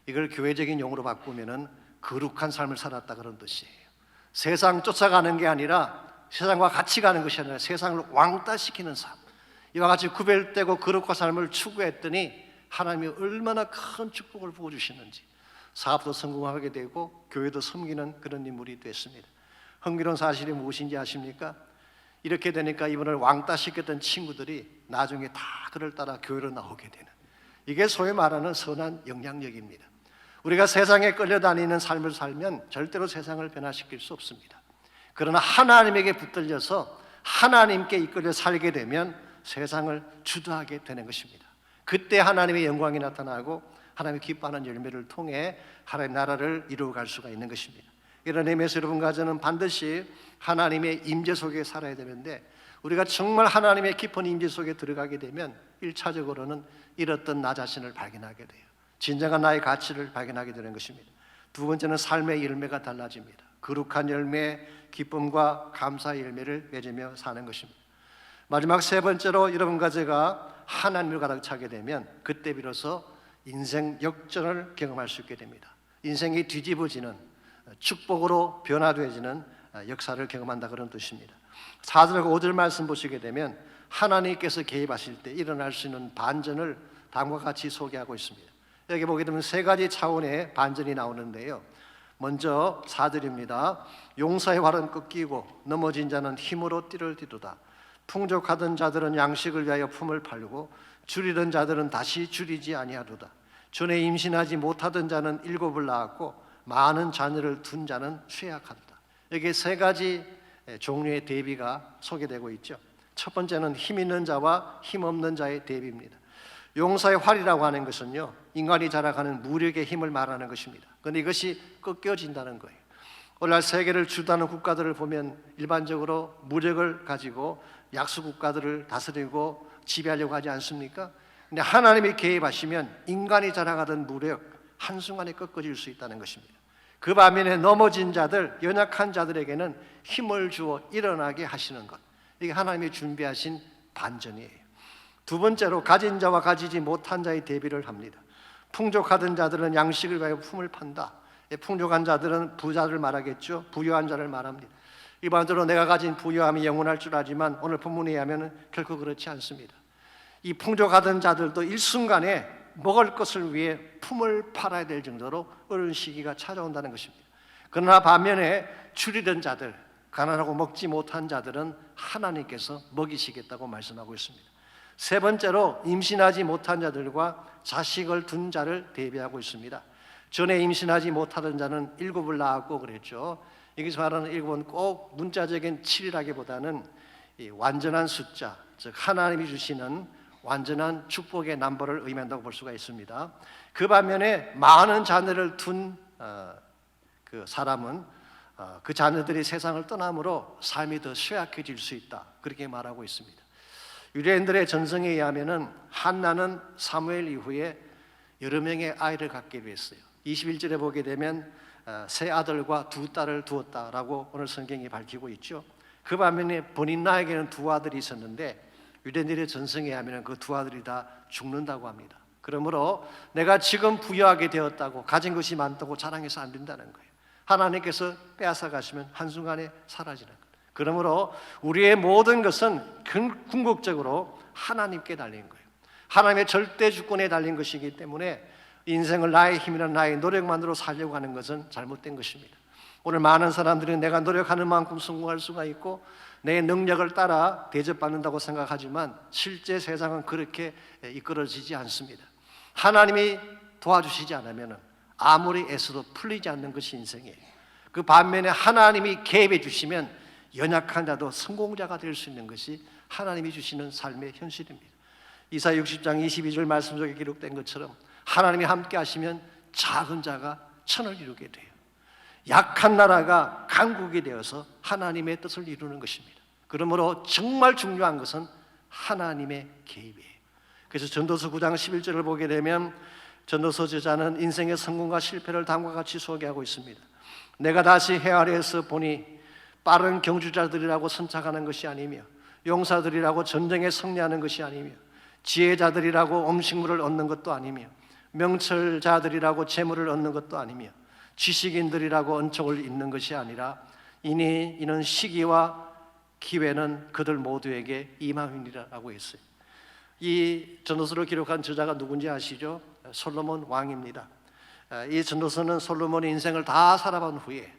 이걸 교회적인 용어로 바꾸면은 거룩한 삶을 살았다 그런 뜻이에요. 세상 쫓아가는 게 아니라 세상과 같이 가는 것이 아니라 세상을 왕따시키는 삶, 이와 같이 구별되고 거룩한 삶을 추구했더니 하나님이 얼마나 큰 축복을 부어주시는지 사업도 성공하게 되고 교회도 섬기는 그런 인물이 됐습니다. 흥미로운 사실이 무엇인지 아십니까? 이렇게 되니까 이분을 왕따시켰던 친구들이 나중에 다 그를 따라 교회로 나오게 되는, 이게 소위 말하는 선한 영향력입니다. 우리가 세상에 끌려다니는 삶을 살면 절대로 세상을 변화시킬 수 없습니다. 그러나 하나님에게 붙들려서 하나님께 이끌려 살게 되면 세상을 주도하게 되는 것입니다. 그때 하나님의 영광이 나타나고 하나님의 기뻐하는 열매를 통해 하나님의 나라를 이루어갈 수가 있는 것입니다. 이런 의미에서 여러분과 저는 반드시 하나님의 임재 속에 살아야 되는데, 우리가 정말 하나님의 깊은 임재 속에 들어가게 되면 1차적으로는 잃었던 나 자신을 발견하게 돼요. 진정한 나의 가치를 발견하게 되는 것입니다. 두 번째는 삶의 열매가 달라집니다. 거룩한 열매, 기쁨과 감사의 열매를 맺으며 사는 것입니다. 마지막 세 번째로 여러분과 제가 하나님을 가득 차게 되면 그때 비로소 인생 역전을 경험할 수 있게 됩니다. 인생이 뒤집어지는, 축복으로 변화되어지는 역사를 경험한다, 그런 뜻입니다. 4절과 5절 말씀 보시게 되면 하나님께서 개입하실 때 일어날 수 있는 반전을 다음과 같이 소개하고 있습니다. 여기 보게 되면 세 가지 차원의 반전이 나오는데요. 먼저 4절입니다. 용사의 활은 꺾이고 넘어진 자는 힘으로 띠를 띠도다. 풍족하던 자들은 양식을 위하여 품을 팔고 줄이던 자들은 다시 줄이지 아니하도다. 전에 임신하지 못하던 자는 7을 낳았고 많은 자녀를 둔 자는 쇠약하도다. 여기 세 가지 종류의 대비가 소개되고 있죠. 첫 번째는 힘 있는 자와 힘 없는 자의 대비입니다. 용사의 활이라고 하는 것은요, 인간이 자랑하는 무력의 힘을 말하는 것입니다. 그런데 이것이 꺾여진다는 거예요. 오늘날 세계를 주도하는 국가들을 보면 일반적으로 무력을 가지고 약소 국가들을 다스리고 지배하려고 하지 않습니까? 근데 하나님이 개입하시면 인간이 자랑하던 무력 한순간에 꺾어질 수 있다는 것입니다. 그 반면에 넘어진 자들, 연약한 자들에게는 힘을 주어 일어나게 하시는 것, 이게 하나님이 준비하신 반전이에요. 두 번째로 가진 자와 가지지 못한 자의 대비를 합니다. 풍족하던 자들은 양식을 위하여 품을 판다. 풍족한 자들은 부자를 말하겠죠. 부유한 자를 말합니다. 일반적으로 내가 가진 부유함이 영원할 줄 알지만 오늘 본문에 의하면 결코 그렇지 않습니다. 이 풍족하던 자들도 일순간에 먹을 것을 위해 품을 팔아야 될 정도로 어려운 시기가 찾아온다는 것입니다. 그러나 반면에 줄이던 자들, 가난하고 먹지 못한 자들은 하나님께서 먹이시겠다고 말씀하고 있습니다. 세 번째로 임신하지 못한 자들과 자식을 둔 자를 대비하고 있습니다. 전에 임신하지 못하던 자는 7을 낳았고 그랬죠. 여기서 말하는 7은 꼭 문자적인 7이라기보다는 완전한 숫자, 즉 하나님이 주시는 완전한 축복의 넘버를 의미한다고 볼 수가 있습니다. 그 반면에 많은 자녀를 둔 그 사람은 그 자녀들이 세상을 떠남으로 삶이 더 쇠약해질 수 있다, 그렇게 말하고 있습니다. 유대인들의 전성에 의하면 한나는 사무엘 이후에 여러 명의 아이를 갖게 됐어요. 21절에 보게 되면 세 아들과 두 딸을 두었다라고 오늘 성경이 밝히고 있죠. 그 반면에 본인 나에게는 두 아들이 있었는데 유대인들의 전성에 의하면 그 두 아들이 다 죽는다고 합니다. 그러므로 내가 지금 부유하게 되었다고 가진 것이 많다고 자랑해서 안 된다는 거예요. 하나님께서 빼앗아 가시면 한순간에 사라지는 거예요. 그러므로 우리의 모든 것은 궁극적으로 하나님께 달린 거예요. 하나님의 절대 주권에 달린 것이기 때문에 인생을 나의 힘이나 나의 노력만으로 살려고 하는 것은 잘못된 것입니다. 오늘 많은 사람들이 내가 노력하는 만큼 성공할 수가 있고 내 능력을 따라 대접받는다고 생각하지만 실제 세상은 그렇게 이끌어지지 않습니다. 하나님이 도와주시지 않으면 아무리 애써도 풀리지 않는 것이 인생이에요. 그 반면에 하나님이 개입해 주시면 연약한 자도 성공자가 될 수 있는 것이 하나님이 주시는 삶의 현실입니다. 이사야 60장 22절 말씀 속에 기록된 것처럼 하나님이 함께 하시면 작은 자가 천을 이루게 돼요. 약한 나라가 강국이 되어서 하나님의 뜻을 이루는 것입니다. 그러므로 정말 중요한 것은 하나님의 개입이에요. 그래서 전도서 9장 11절을 보게 되면 전도서 저자는 인생의 성공과 실패를 다음과 같이 소개하고 있습니다. 내가 다시 헤아려서 보니 빠른 경주자들이라고 선착하는 것이 아니며 용사들이라고 전쟁에 승리하는 것이 아니며 지혜자들이라고 음식물을 얻는 것도 아니며 명철자들이라고 재물을 얻는 것도 아니며 지식인들이라고 은총을 입는 것이 아니라 이는 시기와 기회는 그들 모두에게 임함이니라고 했어요. 이 전도서를 기록한 저자가 누군지 아시죠? 솔로몬 왕입니다. 이 전도서는 솔로몬의 인생을 다 살아본 후에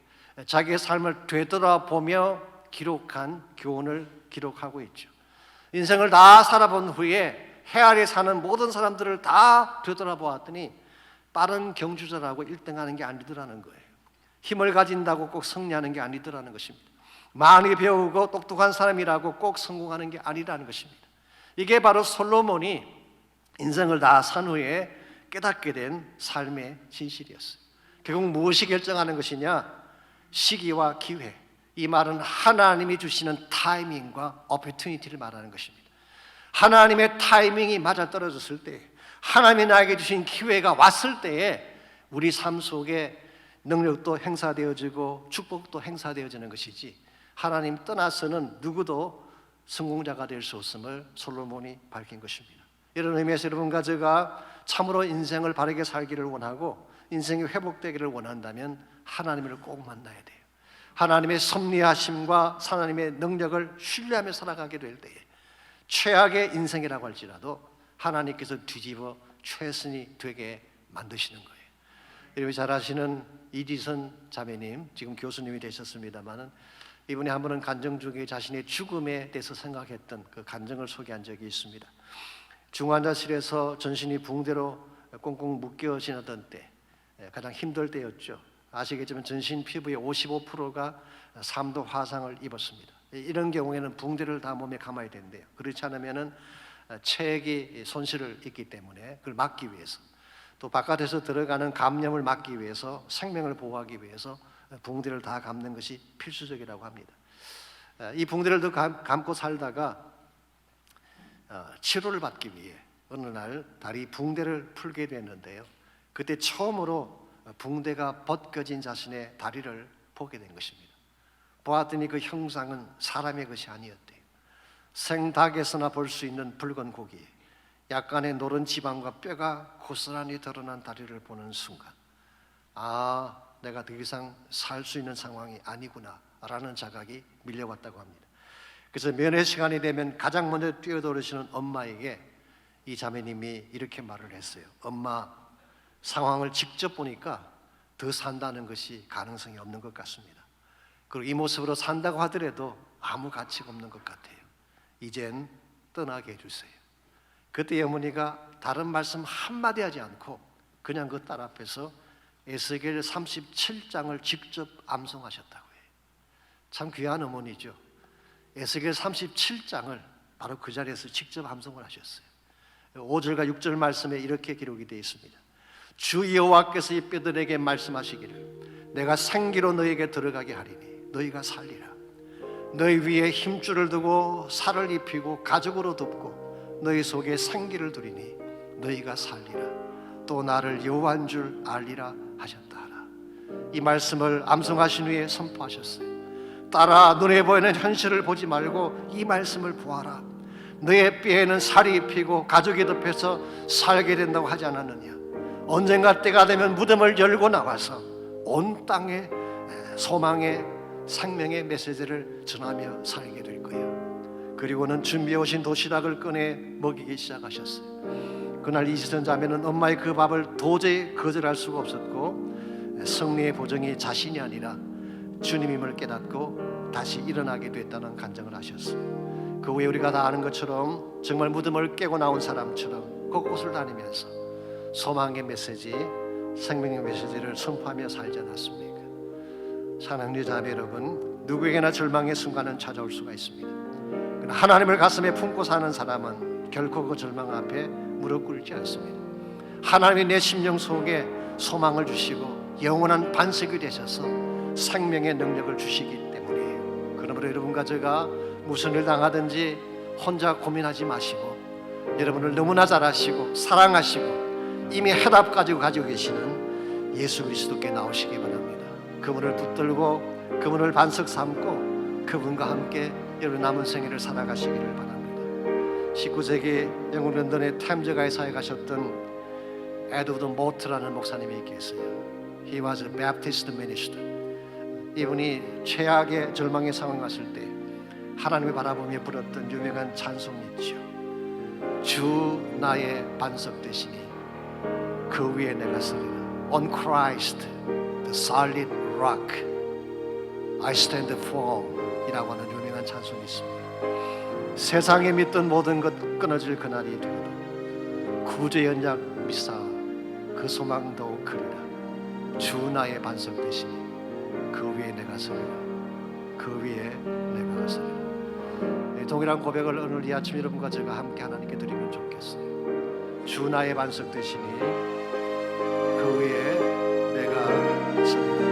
자기의 삶을 되돌아보며 기록한 교훈을 기록하고 있죠. 인생을 다 살아본 후에 헤아려 사는 모든 사람들을 다 되돌아보았더니 빠른 경주자라고 1등하는 게 아니더라는 거예요. 힘을 가진다고 꼭 승리하는 게 아니더라는 것입니다. 많이 배우고 똑똑한 사람이라고 꼭 성공하는 게 아니라는 것입니다. 이게 바로 솔로몬이 인생을 다 산 후에 깨닫게 된 삶의 진실이었어요. 결국 무엇이 결정하는 것이냐? 시기와 기회. 이 말은 하나님이 주시는 타이밍과 오퍼튜니티를 말하는 것입니다. 하나님의 타이밍이 맞아떨어졌을 때, 하나님이 나에게 주신 기회가 왔을 때에 우리 삶 속에 능력도 행사되어지고 축복도 행사되어지는 것이지, 하나님 떠나서는 누구도 성공자가 될 수 없음을 솔로몬이 밝힌 것입니다. 이런 의미에서 여러분과 제가 참으로 인생을 바르게 살기를 원하고 인생이 회복되기를 원한다면 하나님을 꼭 만나야 돼요. 하나님의 섭리하심과 하나님의 능력을 신뢰하며 살아가게 될 때에 최악의 인생이라고 할지라도 하나님께서 뒤집어 최선이 되게 만드시는 거예요. 여러분이 잘 아시는 이지선 자매님, 지금 교수님이 되셨습니다마는 이분이 한 번은 간증 중에 자신의 죽음에 대해서 생각했던 그 간증을 소개한 적이 있습니다. 중환자실에서 전신이 붕대로 꽁꽁 묶여 지내던 때, 가장 힘들 때였죠. 아시겠지만 전신 피부의 55%가 3도 화상을 입었습니다. 이런 경우에는 붕대를 다 몸에 감아야 된대요. 그렇지 않으면은 체액이 손실을 입기 때문에 그걸 막기 위해서, 또 바깥에서 들어가는 감염을 막기 위해서, 생명을 보호하기 위해서 붕대를 다 감는 것이 필수적이라고 합니다. 이 붕대를 더 감고 살다가 치료를 받기 위해 어느 날 다리 붕대를 풀게 됐는데요. 그때 처음으로 붕대가 벗겨진 자신의 다리를 보게 된 것입니다. 보았더니 그 형상은 사람의 것이 아니었대요. 생닭에서나 볼 수 있는 붉은 고기에 약간의 노른 지방과 뼈가 고스란히 드러난 다리를 보는 순간, 아, 내가 더 이상 살 수 있는 상황이 아니구나 라는 자각이 밀려왔다고 합니다. 그래서 면회 시간이 되면 가장 먼저 뛰어들으시는 엄마에게 이 자매님이 이렇게 말을 했어요. 엄마, 상황을 직접 보니까 더 산다는 것이 가능성이 없는 것 같습니다. 그리고 이 모습으로 산다고 하더라도 아무 가치가 없는 것 같아요. 이젠 떠나게 해주세요. 그때 어머니가 다른 말씀 한마디 하지 않고 그냥 그 딸 앞에서 에스겔 37장을 직접 암송하셨다고 해요. 참 귀한 어머니죠. 에스겔 37장을 바로 그 자리에서 직접 암송을 하셨어요. 5절과 6절 말씀에 이렇게 기록이 되어 있습니다. 주 여호와께서 이 뼈들에게 말씀하시기를 내가 생기로 너희에게 들어가게 하리니 너희가 살리라. 너희 위에 힘줄을 두고 살을 입히고 가죽으로 덮고 너희 속에 생기를 두리니 너희가 살리라. 또 나를 여호와인 줄 알리라 하셨다 하라. 이 말씀을 암송하신 후에 선포하셨어요. 딸아, 눈에 보이는 현실을 보지 말고 이 말씀을 보아라. 너의 뼈에는 살이 입히고 가죽이 덮여서 살게 된다고 하지 않았느냐. 언젠가 때가 되면 무덤을 열고 나와서 온 땅에 소망의 생명의 메시지를 전하며 살게 될 거예요. 그리고는 준비해 오신 도시락을 꺼내 먹이기 시작하셨어요. 그날 이지선 자매는 엄마의 그 밥을 도저히 거절할 수가 없었고 승리의 보정이 자신이 아니라 주님임을 깨닫고 다시 일어나게 됐다는 간증을 하셨어요. 그 후에 우리가 다 아는 것처럼 정말 무덤을 깨고 나온 사람처럼 곳곳을 다니면서 소망의 메시지, 생명의 메시지를 선포하며 살지 않았습니까? 사랑하는 자매 여러분, 누구에게나 절망의 순간은 찾아올 수가 있습니다. 그러나 하나님을 가슴에 품고 사는 사람은 결코 그 절망 앞에 무릎 꿇지 않습니다. 하나님이 내 심령 속에 소망을 주시고 영원한 반석이 되셔서 생명의 능력을 주시기 때문이에요. 그러므로 여러분과 제가 무슨 일 당하든지 혼자 고민하지 마시고 여러분을 너무나 잘 아시고 사랑하시고 이미 해답 가지고 계시는 예수 그리스도께 나오시기 바랍니다. 그분을 붙들고 그분을 반석 삼고 그분과 함께 여러분 남은 생애를 살아가시기를 바랍니다. 19세기 영국 런던의 탐즈가에 사회 가셨던 에드워드 모트라는 목사님이 계세요. He was a Baptist minister. 이분이 최악의 절망의 상황에 왔을 때 하나님을 바라보며 부렀던 유명한 찬송이 있죠. 주 나의 반석 되시니 그 위에 내가 서리라. On Christ, the solid rock, I stand firm 이라고 하는 유명한 찬송이 있습니다. 세상에 믿던 모든 것 끊어질 그날이 되어도 구주의 언약 믿사 그 소망도 그리라. 주 나의 반석 되시니 그 위에 내가 서리라. 그 위에 내가 서리라. 이 동일한 고백을 오늘 이 아침 여러분과 제가 함께 하나님께 드리면 좋겠어요. 주 나의 반석 되시니 그 위에 내가 서리라.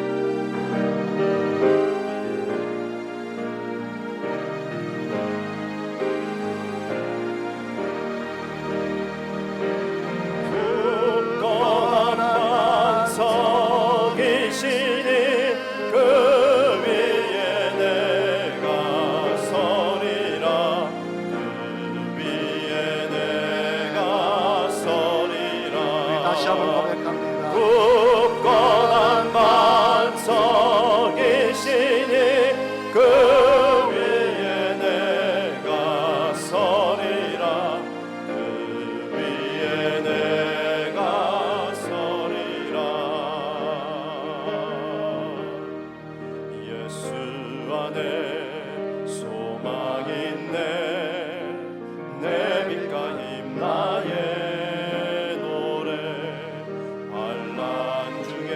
굳건한 반석이시니 그 위에 내가 서리라. 그 위에 내가 서리라. 다시 한번 고백합니다. 굳건한 반석이시니 그 위에 내가 서리라. 그 위에 내가 서리라. 예수 안에 소망 있네. 내 빛과 힘 나의 노래. 환난 중에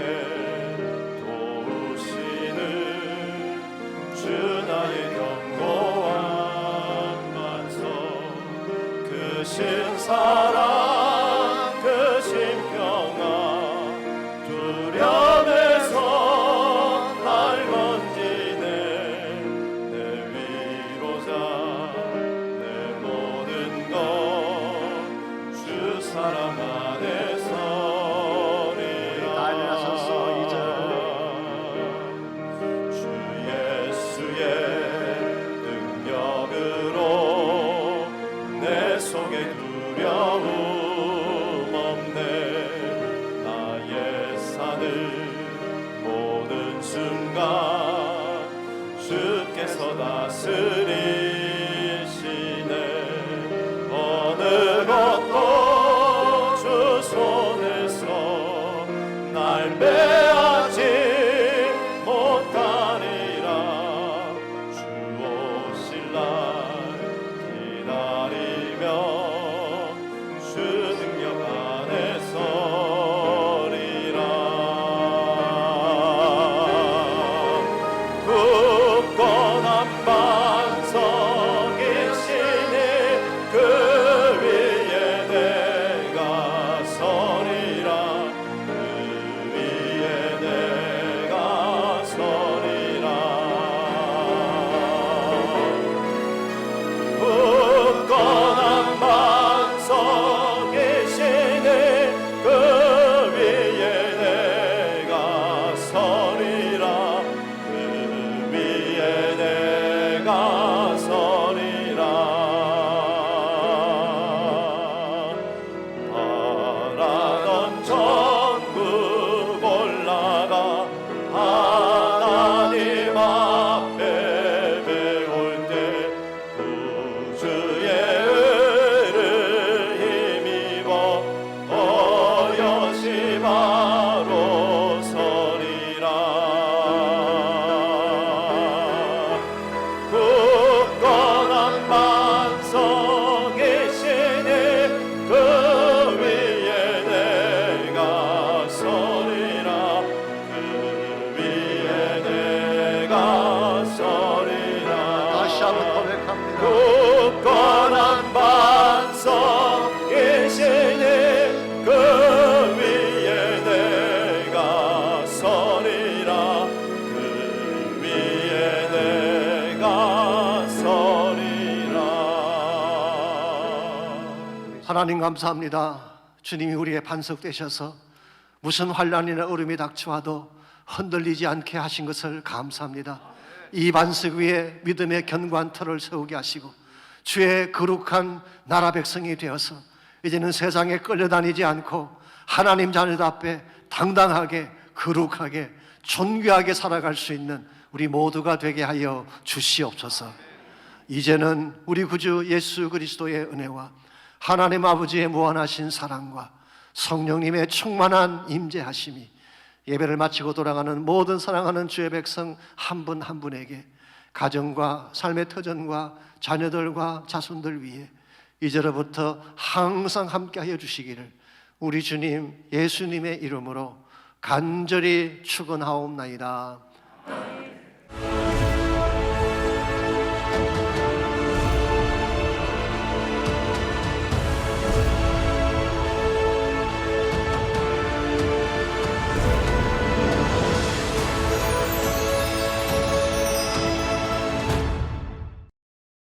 도우시는 주 나의 견고한 반석. 그 신사랑 그 신평화 두려움에서 날 건지네. 내 위로자 내 모든 것 주 사랑 안에 서리라. 달려서서 이제 주 예수의 능력으로 내 속에 두려움 없네. 나의 산을 모든 순간 주께서 다스리시네. 어느 것도 주 손에서 날 빼앗지 못하리라. 주 오실 날 기다리며 주 능력 안에 서리라. 굳건한 반석이시니 그 위에 내가 서리라. 그 위에 내가 서리라. 굳건한 반석이시니 그 위에 내가 서리라. 그 위에 내가 서리라. 바라던 천국 올라가 하나님 앞에 배울 때 구주의 의를 힘입어 어여시 바로 서리라. 굳건한 반석이시니 그 위에 내가 서리라. 그 위에 내가 서리라. 다시 한번 고백합니다. 굳건한 반석이시니 그 위에 내가 서리라. 그 위에 내가 서리라. 하나님 감사합니다. 주님이 우리의 반석 되셔서 무슨 환난이나 어려움이 닥쳐와도 흔들리지 않게 하신 것을 감사합니다. 이 반석 위에 믿음의 견고한 터를 세우게 하시고 주의 거룩한 나라 백성이 되어서 이제는 세상에 끌려다니지 않고 하나님 자녀들 앞에 당당하게 거룩하게 존귀하게 살아갈 수 있는 우리 모두가 되게 하여 주시옵소서. 이제는 우리 구주 예수 그리스도의 은혜와 하나님 아버지의 무한하신 사랑과 성령님의 충만한 임재하심이 예배를 마치고 돌아가는 모든 사랑하는 주의 백성 한 분 한 분에게 가정과 삶의 터전과 자녀들과 자손들 위해 이제로부터 항상 함께하여 주시기를 우리 주님 예수님의 이름으로 간절히 축원하옵나이다.